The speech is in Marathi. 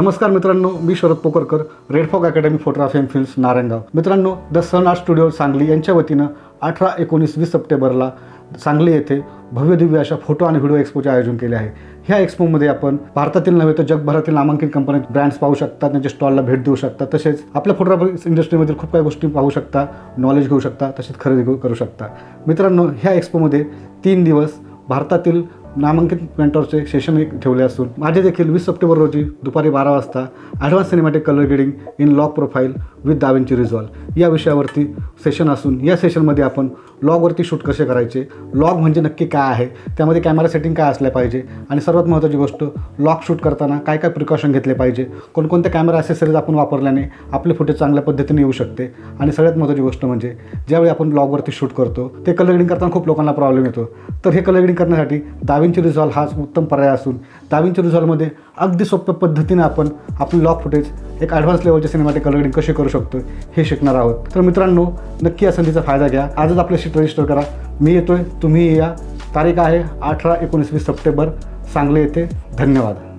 नमस्कार मित्रांनो, मी Sharad Pokarkar, red fog academy photography and films Narayangaon. मित्रांनो, the sun art studio Sangli यांच्या वतीनं 18, 19, 20 सप्टेंबरला सांगली येथे भव्य दिव्य अशा फोटो आणि व्हिडिओ एक्स्पोचे आयोजन केले आहे. ह्या एक्स्पोमध्ये आपण भारतातील नव्हे तर जगभरातील नामांकित कंपनी ब्रँड्स पाहू शकता, त्यांच्या स्टॉलला भेट देऊ शकता, तसेच आपल्या फोटोग्राफी इंडस्ट्रीमधील खूप काही गोष्टी पाहू शकता, नॉलेज घेऊ शकता, तसेच खरेदी करू शकता. मित्रांनो, ह्या एक्स्पोमध्ये 3 दिवस भारतातील नामांकित पेंटरचे सेशन ठेवले असून माझे देखील 20 सप्टेंबर रोजी दुपारी 12 वाजता advance cinematic colour grading in log profile with Da Vinci resolve या विषयावरती सेशन असून या सेशनमध्ये आपण लॉगवरती शूट कसे करायचे, लॉग म्हणजे नक्की काय आहे, त्यामध्ये कॅमेरा सेटिंग काय असल्या पाहिजे आणि सर्वात महत्त्वाची गोष्ट लॉग शूट करताना काय काय प्रिकॉशन घेतले पाहिजे, कोणकोणत्या कॅमेरा ॲसेसरीज आपण वापरल्याने आपले फुटेज चांगल्या पद्धतीने येऊ शकते आणि सगळ्यात महत्त्वाची गोष्ट म्हणजे ज्यावेळी आपण लॉगवरती शूट करतो ते कलर ग्रेडिंग करताना खूप लोकांना प्रॉब्लेम येतो. तर हे कलर ग्रेडिंग करण्यासाठी दाविंची रिझॉल्व हाच उत्तम पर्याय असून दाविंची रिझॉल्वमध्ये अगदी सोप्या पद्धतीने आपण आपले लॉग फुटेज एक ॲडव्हान्स लेवलचे सिनेमॅटिक कलर ग्रेडिंग कसे करू शकतो हे शिकणार आहोत. तर मित्रांनो, नक्की या संधीचा फायदा घ्या. आजच आपले शीट रजिस्टर करा. मी येतोय, तुम्ही या. तारीख आहे 18, 19, 20 सप्टेंबर सांगली येथे. धन्यवाद.